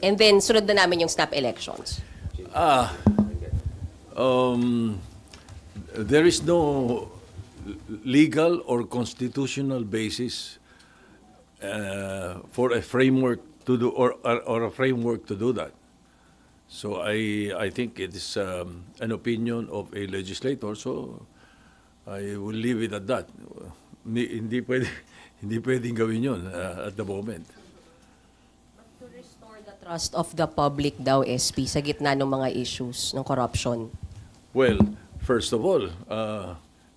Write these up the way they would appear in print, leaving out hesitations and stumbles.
And then, sunod na namin yung snap elections. There is no legal or constitutional basis for a framework to do or a framework to do that. So I think it is an opinion of a legislator. So I will leave it at that. Hindi pwede, hindi pwedeng gawin yun at the moment. To restore the trust of the public daw, SP, sa gitna ng mga issues ng corruption. Well, first of all,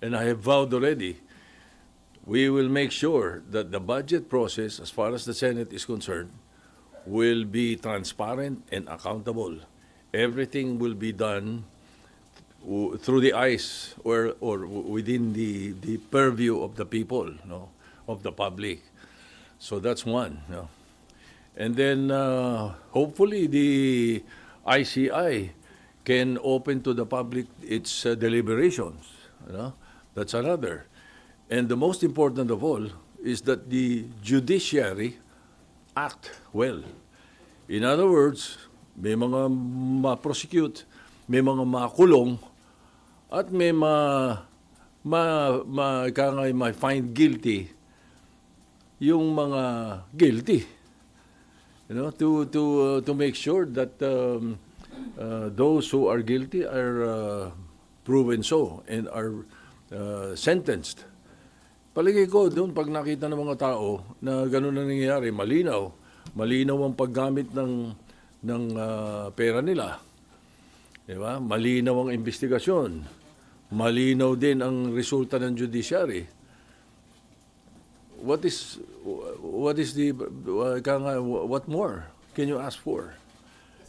and I have vowed already, we will make sure that the budget process, as far as the Senate is concerned, will be transparent and accountable. Everything will be done through the eyes or within the purview of the people, no, of the public. So that's one. No? And then hopefully the ICI can open to the public its deliberations. You know? That's another. And the most important of all is that the judiciary act well. In other words, may mga ma-prosecute, may mga makulong, at may ma-find guilty yung mga guilty. You know, to make sure that those who are guilty are proven so and are sentenced. Palagay ko doon pag nakita ng mga tao na gano'n na nangyayari, malinaw ang paggamit ng pera nila. Di ba? Malinaw ang investigasyon. Malinaw din ang resulta ng judiciary. What more can you ask for?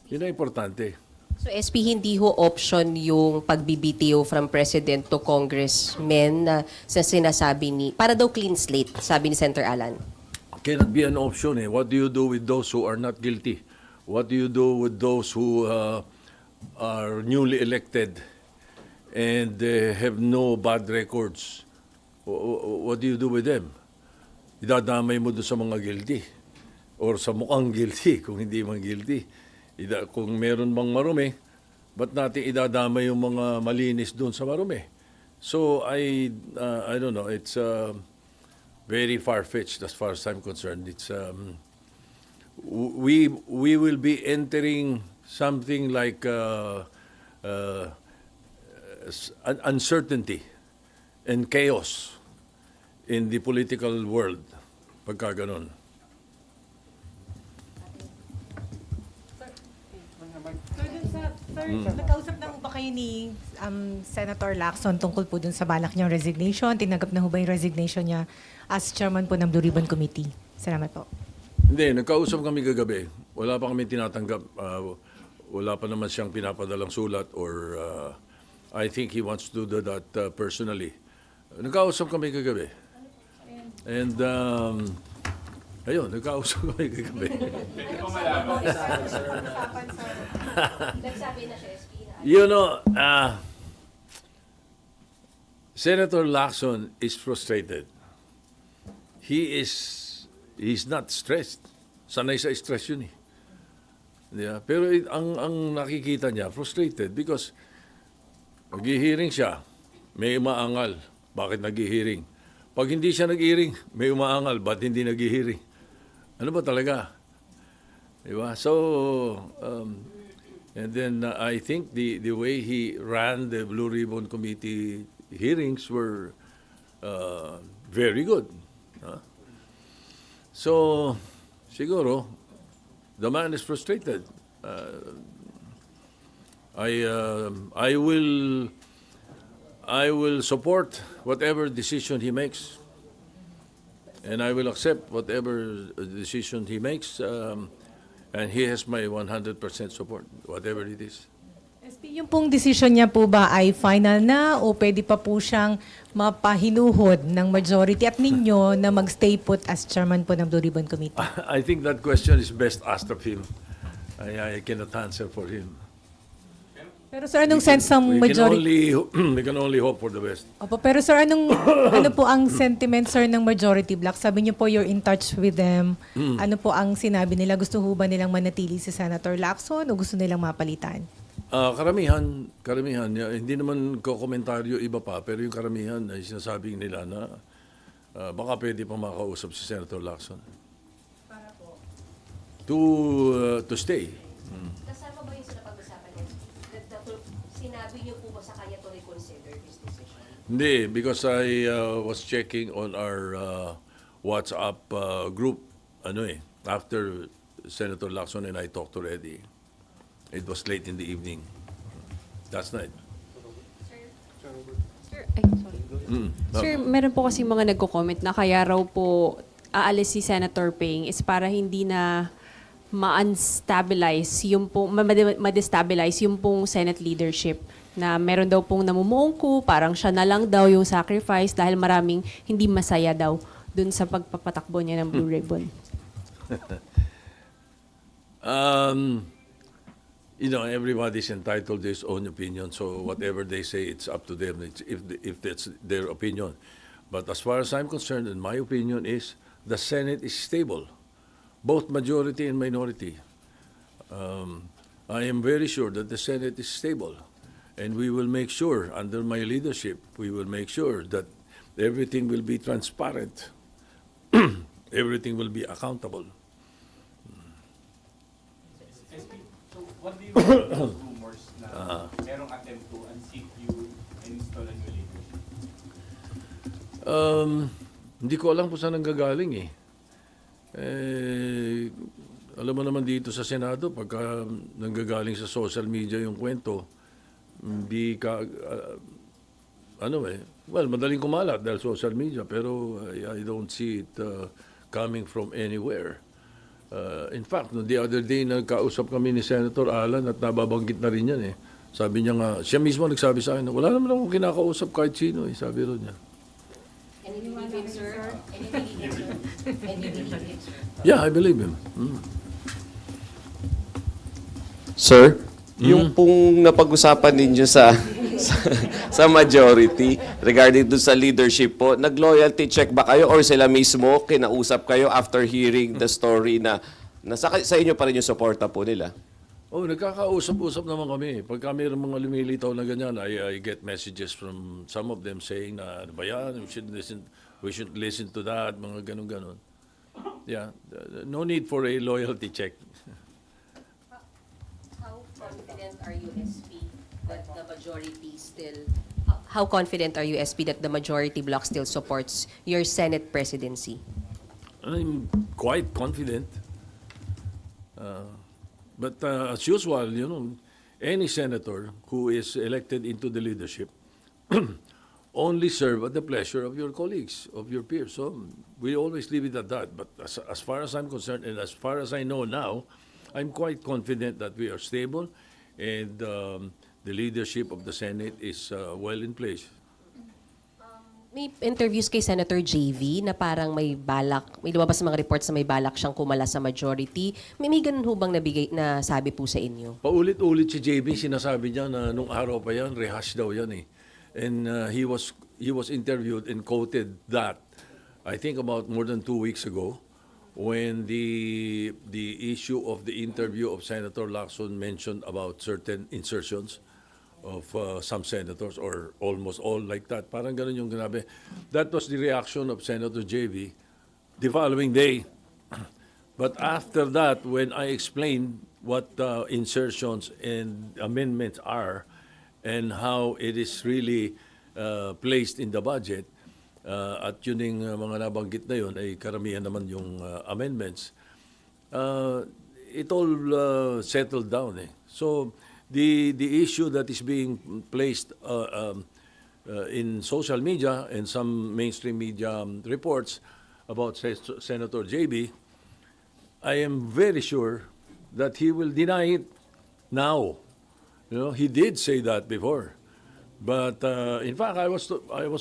Yun ang importante. So SP, hindi ho option yung pagbibitiw from President to Congressmen na sa sinasabi ni, para daw clean slate, sabi ni Senator Alan. Cannot be an option. What do you do with those who are not guilty? What do you do with those who are newly elected and have no bad records? What do you do with them? Idadamay mo doon sa mga guilty or sa mukhang guilty kung hindi man guilty. Kung meron bang marumi, ba't natin idadamay yung mga malinis doon sa marumi? So I don't know, it's very far-fetched as far as I'm concerned. It's we will be entering something like uncertainty and chaos in the political world pagka ganon. Nakausap na ho ba kayo ni Senator Lacson tungkol po dun sa balak niyang resignation? Tinanggap na ho ba yung resignation niya as chairman po ng Blue Ribbon Committee? Salamat po. Hindi, nagkausap kami kagabi. Wala pa kami tinatanggap. Wala pa naman siyang pinapadalang sulat or I think he wants to do that personally. Nagkausap kami kagabi. And ayun, nagkausap kami kagabi. You know, Senator Lacson is frustrated. He's not stressed. Sanay sa stress yun eh. Yeah. Pero ang nakikita niya, frustrated because nag-hearing siya, may umaangal. Bakit nag-hearing? Pag hindi siya nag-hearing, may umaangal. Ba't hindi nag-hearing? Ano ba talaga? Diba? So, and then I think the way he ran the Blue Ribbon Committee hearings were very good. So, siguro, the man is frustrated. I will support whatever decision he makes, and I will accept whatever decision he makes, and he has my 100% support, whatever it is. SP, yung pong decision niya po ba ay final na o pwede pa po siyang mapahinuhod ng majority at ninyo na magstay put as chairman po ng Blue Ribbon Committee? I think that question is best asked of him. I cannot answer for him. Pero sir, anong sense ng majority? We can only hope for the best. Opo, pero sir, ano po ang sentiment, sir, ng majority bloc? Sabi niyo po you're in touch with them. Ano po ang sinabi nila? Gusto ho ba nilang manatili si Senator Lacson o gusto nilang mapalitan? Karamihan, hindi naman ko komentaryo iba pa, pero yung karamihan ay sinasabing nila na baka pwede pa makausap si Senator Lacson. Para po. To stay. Kasama ba yung sa napag-usapan niya? Sinabi niyo po ba sa kanya to reconsider his decision? Hindi, because I was checking on our WhatsApp group, after Senator Lacson and I talked already. It was late in the evening. Last night. Sir, ay, sorry. Sir, meron po kasi mga nagko-comment na kaya raw po aalis si Senator Ping is para hindi na ma-unstabilize yung pong, ma-destabilize yung pong Senate leadership na meron daw pong namumuong coup, parang siya na lang daw yung sacrifice dahil maraming hindi masaya daw dun sa pagpapatakbo niya ng Blue Ribbon. Everybody's entitled to his own opinion, so whatever they say, it's up to them if that's their opinion. But as far as I'm concerned, and my opinion is, the Senate is stable, both majority and minority. I am very sure that the Senate is stable, and we will make sure, under my leadership, we will make sure that everything will be transparent, everything will be accountable. So, what do you make of those rumors na merong attempt to unseat you and install a new leadership? Hindi ko alam kung saan nanggagaling eh. Alam mo naman dito sa Senado, pagka nanggagaling sa social media yung kwento, hindi ka, madaling kumalat dahil social media, pero I don't see it coming from anywhere. In fact, the other day, nagkausap kami ni Senator Alan at nababanggit na rin yan eh. Sabi niya nga, siya mismo nagsabi sa akin, wala naman akong kinakausap kahit sino eh, sabi rin niya. And you believe him, sir? And you believe him, sir? And you believe him, sir? Yeah, I believe him. Sir, yung pong napag-usapan ninyo sa majority regarding dun sa leadership po, nag-loyalty check ba kayo or sila mismo kinausap kayo after hearing the story na sa inyo pa rin yung suporta po nila? Oh, nagkakausap-usap naman kami. Pagka mayroong mga lumilitaw na ganyan, I get messages from some of them saying na, ano ba yan, we should listen to that, mga ganun-ganun. Yeah, no need for a loyalty check. How confident are you, SP, that the majority still... How confident are you, SP, that the majority bloc still supports your Senate presidency? I'm quite confident. But as usual, any senator who is elected into the leadership only serve at the pleasure of your colleagues, of your peers. So we always leave it at that. But as far as I'm concerned, and as far as I know now, I'm quite confident that we are stable and the leadership of the Senate is well in place. May interviews kay Senator JV na parang may lumabas sa mga reports na may balak siyang kumala sa majority. May ganun ho bang na sabi po sa inyo? Paulit-ulit si JB, sinasabi niya na nung araw pa yan, rehash daw yan eh. And he was interviewed and quoted that, I think about more than 2 weeks ago, when the issue of the interview of Senator Lacson mentioned about certain insertions of some senators or almost all like that. Parang ganun yung grabe. That was the reaction of Senator JV the following day. But after that, when I explained what insertions and amendments are and how it is really placed in the budget, at yun yung mga nabanggit na yun ay karamihan naman yung amendments, it all settled down eh. So, the issue that is being placed in social media and some mainstream media reports about Senator JB, I am very sure that he will deny it now. He did say that before, but in fact, I was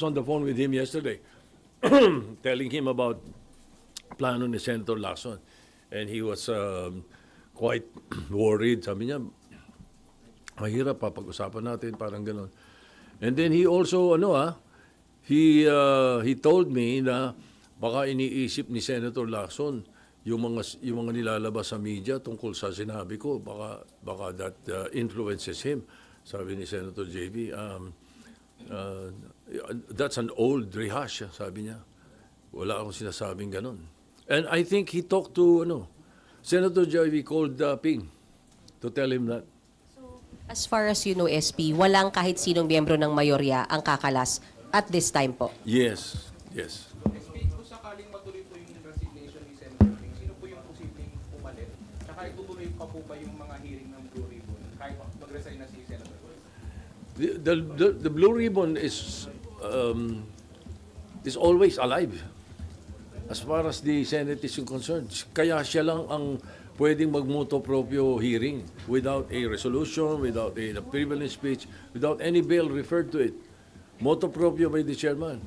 on the phone with him yesterday, telling him about plano ni Senator Lacson, and he was quite worried. Sabi niya, Mahirap papag-usapan natin, parang gano'n. And then he also, he told me na baka iniisip ni Senator Lacson yung mga nilalabas sa media tungkol sa sinabi ko, baka that influences him. Sabi ni Senator JB, that's an old rehash, sabi niya. Wala akong sinasabing ganun. And I think he talked to, Senator JB called Ping to tell him that. As far as you know, SP, walang kahit sinong miyembro ng mayorya ang kakalas at this time po. Yes. SP, kung sakaling matuloy po yung resignation ni Senator Ping, sino po yung posibleng pumalit? Tsaka itutuloy pa po ba yung mga hearing ng Blue Ribbon kahit mag-resign na si Senator Ping? The Blue Ribbon is always alive as far as the Senate is concerned. Kaya siya lang ang pwedeng mag-motu proprio hearing without a resolution, without a privilege speech, without any bill referred to it. Motu proprio by the chairman.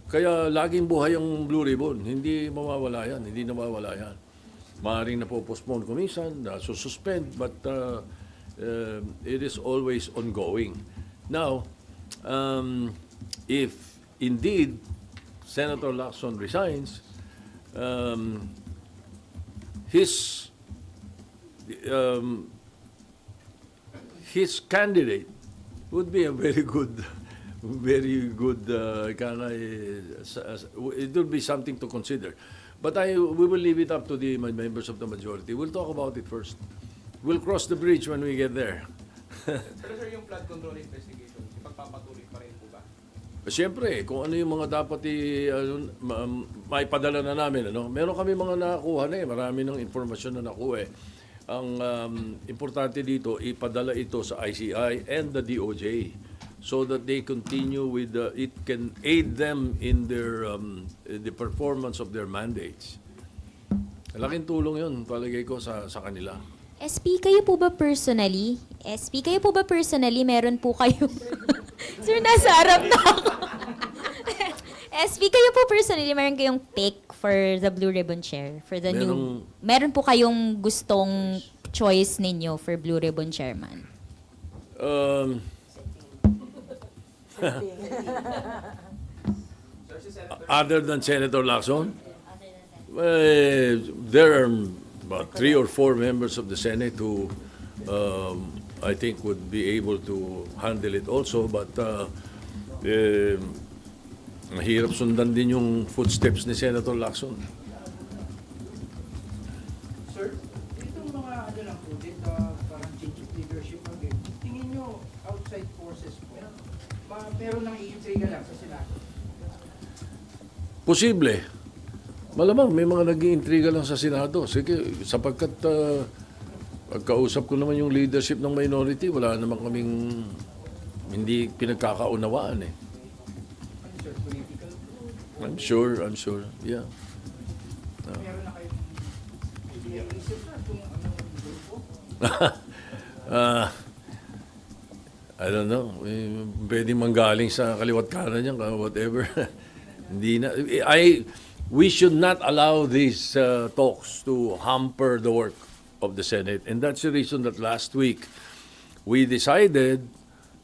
Kaya laging buhay ang Blue Ribbon. Hindi mawawala yan. Hindi nawawala yan. Maaaring napopostpone ko minsan, suspend, but it is always ongoing. Now, if indeed Senator Lacson resigns, his candidate would be a very good, it would be something to consider. But we will leave it up to the members of the majority. We'll talk about it first. We'll cross the bridge when we get there. Pero sir, yung flood control investigation, ipagpapatuloy pa rin po ba? Siyempre, kung ano yung mga dapat maipadala na namin. Meron kami mga nakuha na marami ng informasyon na nakuha Ang importante dito, ipadala ito sa ICI and the DOJ so that they continue with, it can aid them in their the performance of their mandates. Laking tulong yun, palagay ko, sa kanila. SP, kayo po ba personally, meron po kayo, sir, nasa harap na ako. SP, kayo po personally, meron kayong pick for the Blue Ribbon Chair? For the meron po kayong gustong choice ninyo for Blue Ribbon Chairman? Other than Senator Lacson? There are about 3 or 4 members of the Senate who I think would be able to handle it also, but mahirap sundan din yung footsteps ni Senator Lacson. Sir, itong mga lang po, dito parang change of leadership again, tingin nyo outside forces po, meron nang iintriga lang sa Senado? Posible. Malamang may mga nag-iintriga lang sa Senado. Sige, sapagkat pagkausap ko naman yung leadership ng minority, wala naman kaming hindi pinagkakaunawaan eh. Ano sir, political? I'm sure. Yeah. Meron na kayong iniisip na kung anong grupo? I don't know. Pwedeng manggaling sa kaliwat kanan niya, whatever. Hindi na. We should not allow these talks to hamper the work of the Senate. And that's the reason that last week we decided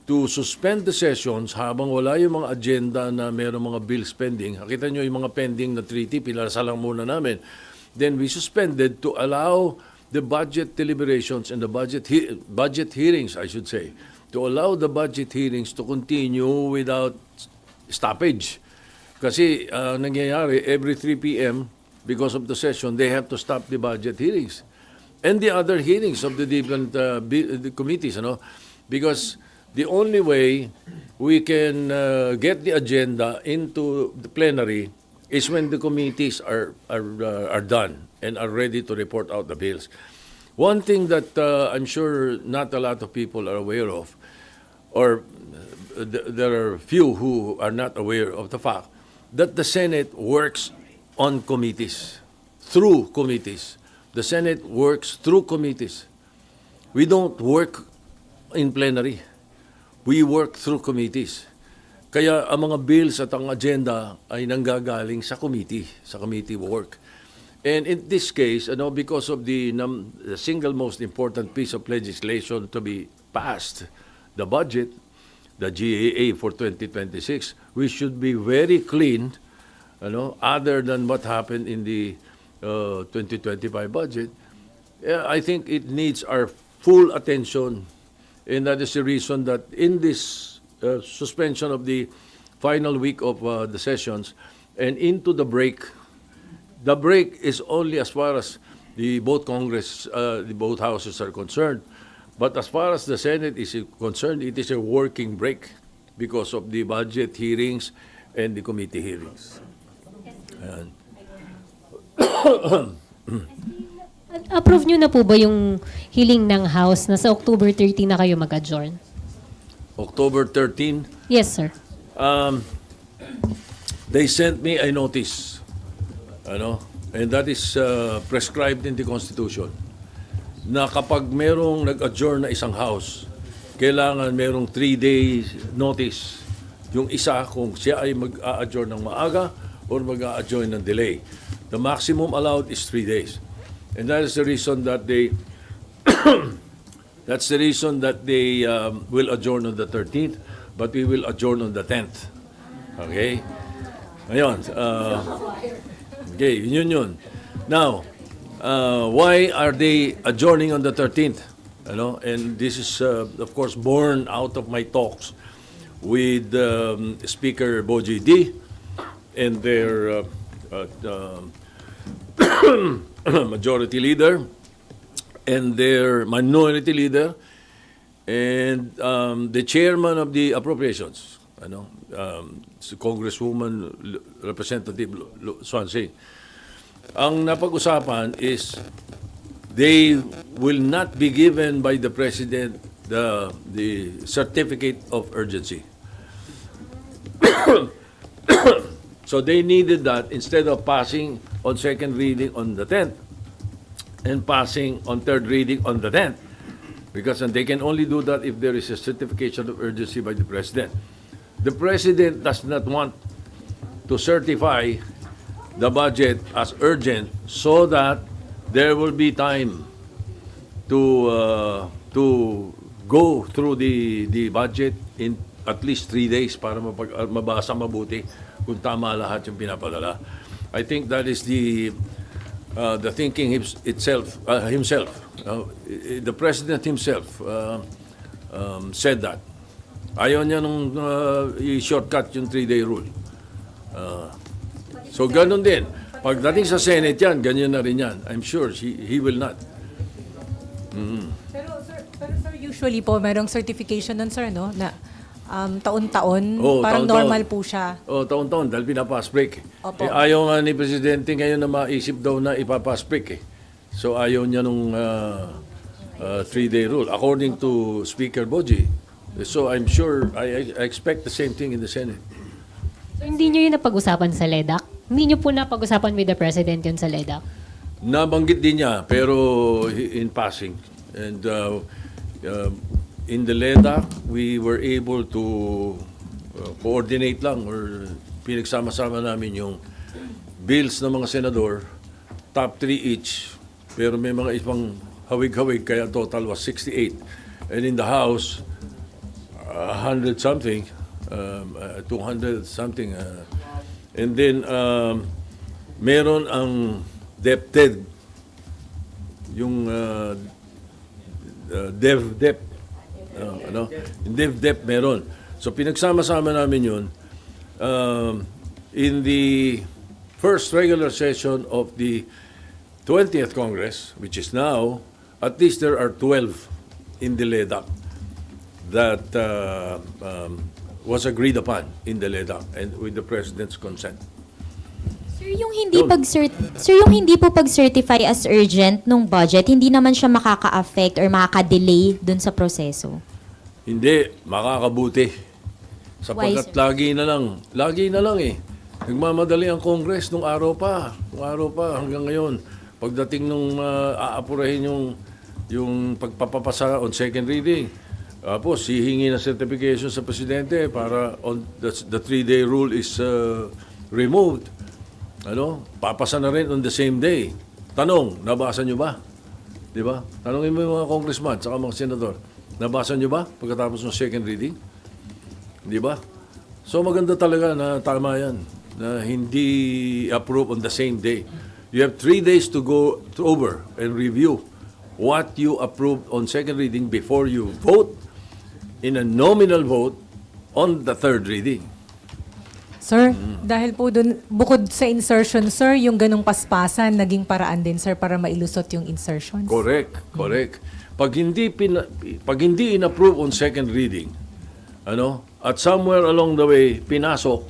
to suspend the sessions habang wala yung mga agenda na mayroong mga bills pending. Nakita nyo yung mga pending na treaty, pinasa lang muna namin. Then we suspended to allow the budget deliberations and the budget hearings, I should say, to allow the budget hearings to continue without stoppage. Kasi nangyayari, every 3 p.m., because of the session, they have to stop the budget hearings. And the other hearings of the different the committees, because the only way we can get the agenda into the plenary is when the committees are done and are ready to report out the bills. One thing that I'm sure not a lot of people are aware of, or there are few who are not aware of the fact that the Senate works on committees, through committees. The Senate works through committees. We don't work in plenary. We work through committees. Kaya ang mga bills at ang agenda ay nanggagaling sa committee work. And in this case, because of the single most important piece of legislation to be passed the budget, the GAA for 2026, we should be very clean, other than what happened in the 2025 budget. I think it needs our full attention, and that is the reason that in this suspension of the final week of the sessions and into the break is only as far as the both houses are concerned. But as far as the Senate is concerned, it is a working break because of the budget hearings and the committee hearings. Ayan. Approve nyo na po ba yung hiling ng House na sa October 30 na kayo mag-adjourn? October 13, Yes, sir. they sent me a notice, and that is prescribed in the Constitution, na kapag merong nag-adjourn na isang house, kailangan merong 3 days notice yung isa kung siya ay mag-a-adjourn ng maaga or mag-a-adjourn ng delay. The maximum allowed is 3 days. And that is the reason that they will adjourn on the 13th, but we will adjourn on the 10th. Okay? Ayun. Okay, yun. Now, why are they adjourning on the 13th? And this is, of course, born out of my talks with Speaker Boji D and their majority leader and their minority leader and the chairman of the appropriations, Congresswoman Representative Swansea. Ang napag-usapan is they will not be given by the President the certificate of urgency. So they needed that instead of passing on second reading on the 10th and passing on third reading on the 10th. Because they can only do that if there is a certification of urgency by the President. The President does not want to certify the budget as urgent so that there will be time to go through the budget in at least 3 days para mabasa mabuti kung tama lahat yung pinapadala. I think that is the thinking himself. The President himself said that. Ayaw niya nung i-shortcut yung 3-day rule. So ganun din. Pagdating sa Senate yan, ganyan na rin yan. I'm sure he will not. Pero sir, usually po, merong certification nun, sir, no? Na taon-taon, parang taon-taon. normal po siya. Taon-taon, dahil pinapass break. Opo. Ayaw nga ni Presidente ngayon na maisip daw na ipapass break. So ayaw niya nung 3-day rule, according to Speaker Boji. So I'm sure, I expect the same thing in the Senate. So, hindi nyo yung napag-usapan sa LEDAC? Hindi nyo po napag-usapan with the President yun sa LEDAC? Nabanggit din niya, pero in passing. And in the LEDA, we were able to coordinate lang or pinagsama-sama namin yung bills ng mga senador, top 3 each. Pero may mga ibang hawig-hawig, kaya total was 68. And in the House, 100 something, 200 something. And then, meron ang DepEd, yung DepEd, yung DepEd meron. So pinagsama-sama namin yun. In the first regular session of the 20th Congress, which is now, at least there are 12 in the LEDAC that was agreed upon in the LEDAC and with the President's consent. Sir, yung hindi po pag-certify as urgent nung budget, hindi naman siya makaka-affect or makaka-delay dun sa proseso. Hindi, makakabuti. Why, Sapagkat sir? lagi na lang eh. Nagmamadali ang Congress nung araw pa hanggang ngayon. Pagdating nung aapurahin yung pagpapapasa on second reading, tapos hihingi ng certification sa Presidente para the 3-day rule is removed. Papasa na rin on the same day. Tanong, nabasa nyo ba? Di ba? Tanongin mo yung mga congressman at mga senador. Nabasa nyo ba pagkatapos ng second reading? Di ba? So maganda talaga na tama yan, na hindi approve on the same day. You have 3 days to go over and review what you approved on second reading before you vote in a nominal vote on the third reading. Sir, dahil po dun, bukod sa insertion, sir, yung ganong paspasan, naging paraan din, sir, para mailusot yung insertions. Correct, correct. Pag hindi in-approve on second reading, at somewhere along the way pinasok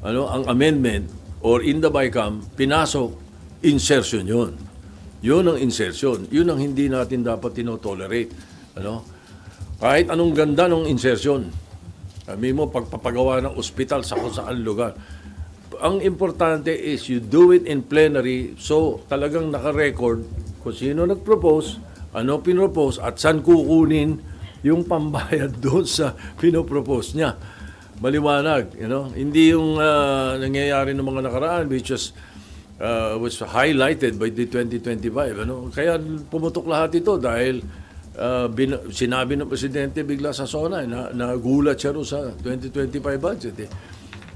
ang amendment or in the BICAM, pinasok insertion 'yun. 'Yun ang insertion. 'Yun ang hindi natin dapat tinotolerate, Kahit anong ganda ng insertion. Sabi mo pagpapagawa ng ospital sa kung saan lugar. Ang importante is you do it in plenary, so talagang naka-record kung sino nag-propose, ano pinropose, at saan kukunin yung pambayad doon sa pinopropose niya. Maliwanag, Hindi yung nangyayari ng mga nakaraan which was highlighted by the 2025, Kaya pumutok lahat ito dahil sinabi ng presidente bigla sa SONA na nagulat siya rin sa 2025 budget.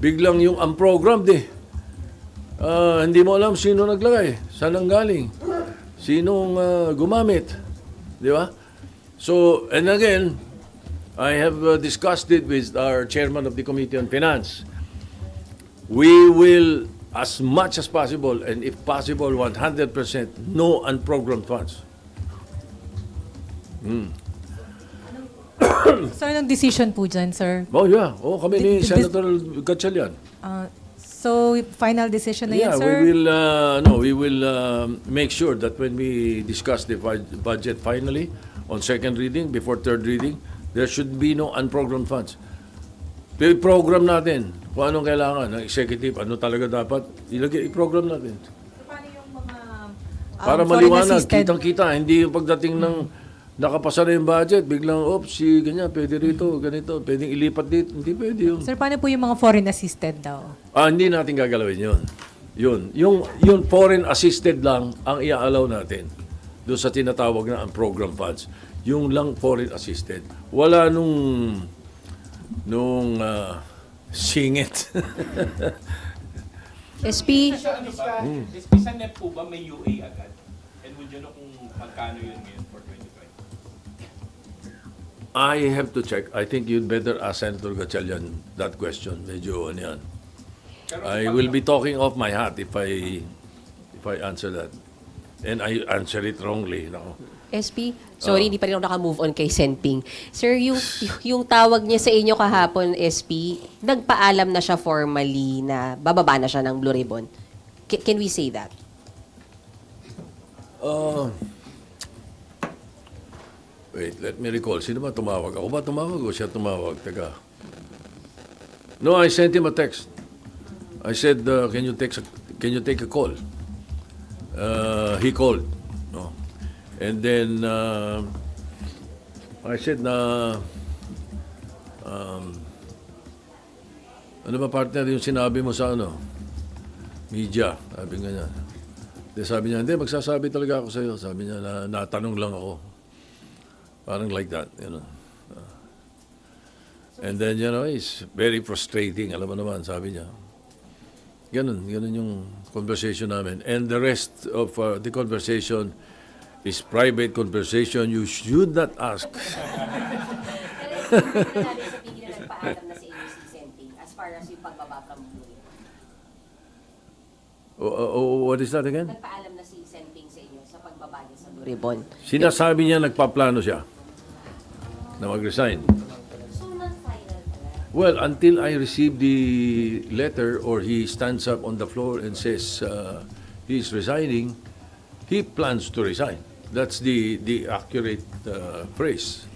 Biglang yung unprogrammed hindi mo alam sino naglagay, saan ang galing, sinong gumamit, di ba? So, and again, I have discussed it with our chairman of the Committee on Finance. We will, as much as possible, and if possible, 100% no unprogrammed funds. Sir, anong decision po dyan, sir? Oh, yeah. Oh, kami ni This- Senator Gatchalian. So, final decision na Yeah, yan, sir? we will make sure that when we discuss the budget finally on second reading, before third reading, there should be no unprogrammed funds. I-program natin kung anong kailangan ng executive, ano talaga dapat, i-program natin. Paano yung mga Para foreign maliwanag, assisted? kitang-kita, hindi yung pagdating ng nakapasa na yung budget, biglang, ganyan, pwede rito, ganito, pwedeng ilipat dito, hindi pwede yun. Sir, paano po yung mga foreign assisted daw? Hindi natin gagalawin yun. Yung foreign assisted lang ang i-allow natin doon sa tinatawag na ang program funds. Yung lang foreign assisted. Wala nung singit. SP, Sa ano ba? SP sa NEP po ba may UA agad? And would you know kung magkano yun ngayon for 2020? I have to check. I think you'd better ask Senator Gatchalian that question. Medyo ano yan. I will be talking off my hat if I answer that. And I answer it wrongly. SP, sorry, hindi pa rin ako naka-move on kay Senping. Sir, yung tawag niya sa inyo kahapon, SP, nagpaalam na siya formally na bababa na siya ng Blue Ribbon. Can we say that? Wait, let me recall. Sino ba tumawag? Ako ba tumawag o siya tumawag? Teka. No, I sent him a text. I said, can you take a call? He called. No. And then, I said na, ano ba partner yung sinabi mo sa media? Sabi nga niya. Sabi niya, hindi, magsasabi talaga ako sa iyo. Sabi niya, na natanong lang ako. Parang like that, And then, it's very frustrating. Alam mo naman, sabi niya. Ganun yung conversation namin. And the rest of the conversation is private conversation. You should not ask. What is that again? Nagpaalam na si Senping sa inyo sa pagbaba niya sa Blue Ribbon. Sinasabi niya nagpaplano siya na mag-resign. Well, until I receive the letter or he stands up on the floor and says he's resigning, he plans to resign. That's the accurate phrase.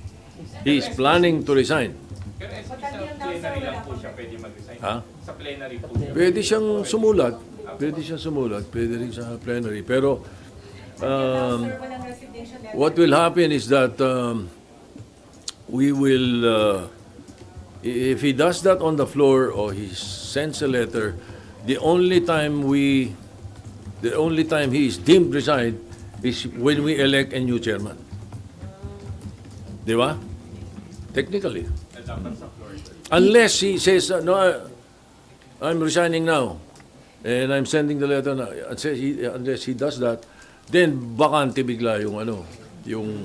He's planning to resign. Pero SP sa plenary lang po siya pwede mag-resign. Ha? Sa plenary po siya. Pwede siyang sumulat. Pwede rin sa plenary. Pero what will happen is that we will, if he does that on the floor or he sends a letter, the only time he is deemed resigned is when we elect a new chairman. Di ba? Technically. Unless he says, no, I'm resigning now, and I'm sending the letter now, unless he does that, then bakante bigla yung yung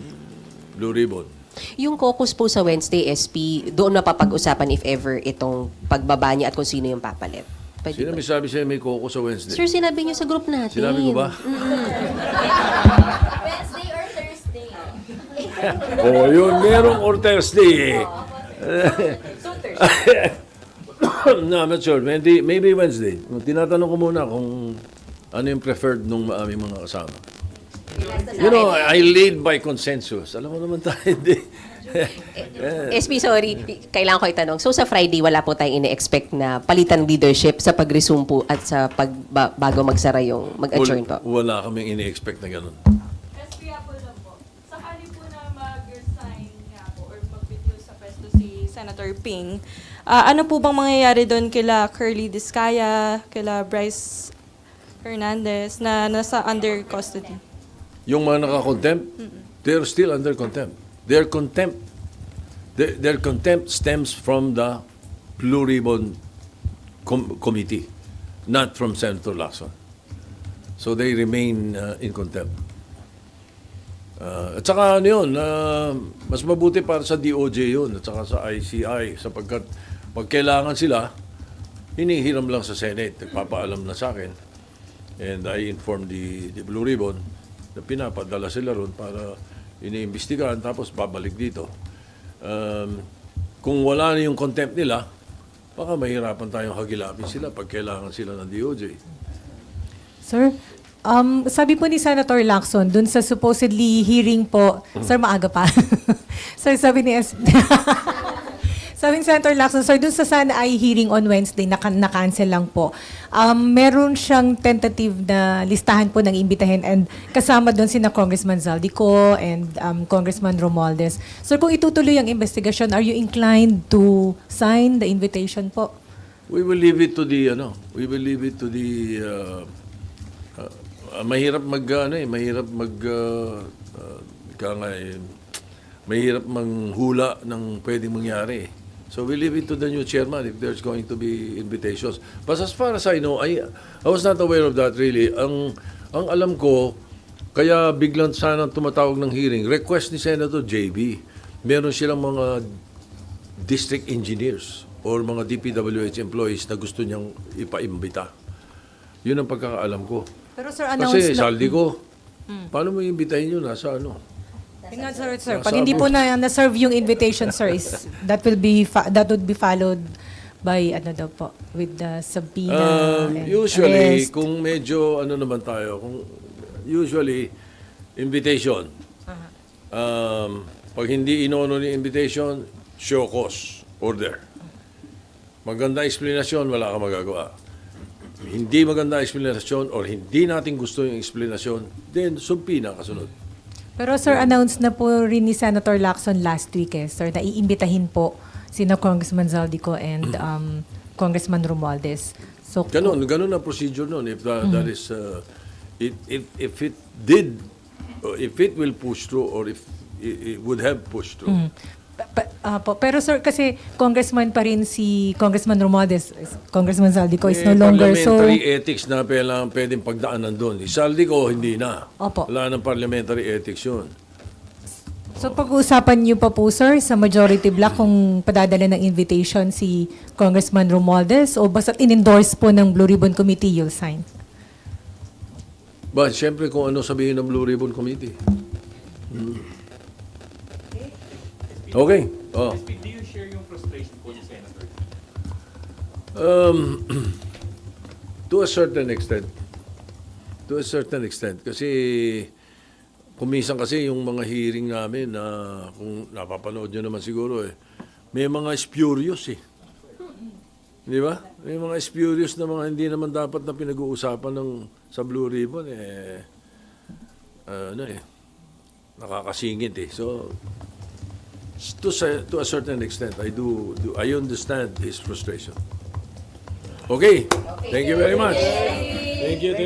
Blue Ribbon. Yung caucus po sa Wednesday, SP, doon mapapag-usapan if ever itong pagbaba niya at kung sino yung papalit. Pwede Sino ba? may sabi sa'yo may koko sa Wednesday? Sir, sinabi niyo sa group natin. Sinabi ko ba? Wednesday or Thursday? Oh, yun, merong or Thursday. No, I'm not sure. Maybe Wednesday. Tinatanong ko muna kung ano yung preferred nung aming mga kasama. You know, I lead by consensus. Alam mo naman tayo, hindi. SP, sorry. Kailangan ko itanong. So, sa Friday, wala po tayong ine-expect na palitan leadership sa pag-resume po at sa bago magsara yung mag-adjourn po? Wala kaming ini-expect na ganun. SP po lang po. Sakali po na mag-resign nga po or mag-withdraw sa pwesto si Senator Ping, ano po bang mangyayari doon kila Curly Discaya, kila Bryce Hernandez na nasa under custody? Yung mga naka-contempt, they're still under contempt. Their contempt stems from the Blue Ribbon Committee, not from Senator Lacson. So they remain in contempt. At saka ano yun, mas mabuti para sa DOJ yun at saka sa ICI sapagkat pag kailangan sila, hinihiram lang sa Senate, nagpapaalam na sa akin. And I informed the Blue Ribbon na pinapadala sila ron para iniimbestigahan tapos babalik dito. Kung wala na yung contempt nila, baka mahirapan tayong hagilapin sila pag kailangan sila ng DOJ. Sir, sabi po ni Senator Lacson, dun sa supposedly hearing po, sir, maaga pa. Sir, sabi ni sabi ni Senator Lacson, sir, dun sa sana ay hearing on Wednesday, na-cancel lang po. Meron siyang tentative na listahan po ng imbitahin and kasama doon sina Congressman Zaldico and Congressman Romualdez. Sir, kung itutuloy ang investigation, are you inclined to sign the invitation po? We will leave it to the mahirap manghula ng pwedeng mangyari. So we leave it to the new chairman if there's going to be invitations. But as far as I know, I was not aware of that really. Ang alam ko, kaya biglang sana tumatawag ng hearing, request ni Senator JB. Meron silang mga district engineers or mga DPWH employees na gusto niyang ipaimbita. Yun ang pagkakaalam ko. Pero sir, Kasi saldi ko, paano mo iimbitahin yun? Nasa ano? Tingnan, sir. Pag hindi po na-serve yung invitation, sir, that would be followed by with the subpoena and Usually, arrest. kung medyo naman tayo, usually invitation. Pag hindi inono ni invitation, show cause, order. Maganda explanation, wala ka magagawa. Hindi maganda explanation or hindi natin gusto yung explanation, then subpoena kasunod. Pero sir, announced na po rin ni Senator Lacson last week, sir, na iimbitahin po sina Congressman Zaldico and Congressman Romualdez. So, Ganun ang procedure nun. If that is, if it will push through or if it would have pushed through. pero sir, kasi congressman pa rin si Congressman Romualdez, Congressman Zaldico is no longer. So, Parliamentary ethics na pwedeng pagdaanan doon. Saldico, hindi na. Opo. Wala ng parliamentary ethics yun. so pag-uusapan niyo pa po, sir, sa majority block kung padadala ng invitation si Congressman Romualdez o basta in-endorse po ng Blue Ribbon Committee, you'll sign? But siyempre kung ano sabihin ng Blue Ribbon Committee. Okay. Oh. Do you share yung frustration po ni Senator? To a certain extent. To a certain extent. Kasi kumisan kasi yung mga hearing namin na kung napapanood nyo naman siguro may mga spurious Di ba? May mga spurious na mga hindi naman dapat na pinag-uusapan sa Blue Ribbon nakakasingit So to a certain extent, I understand his frustration. Okay. Thank you very much. Thank you.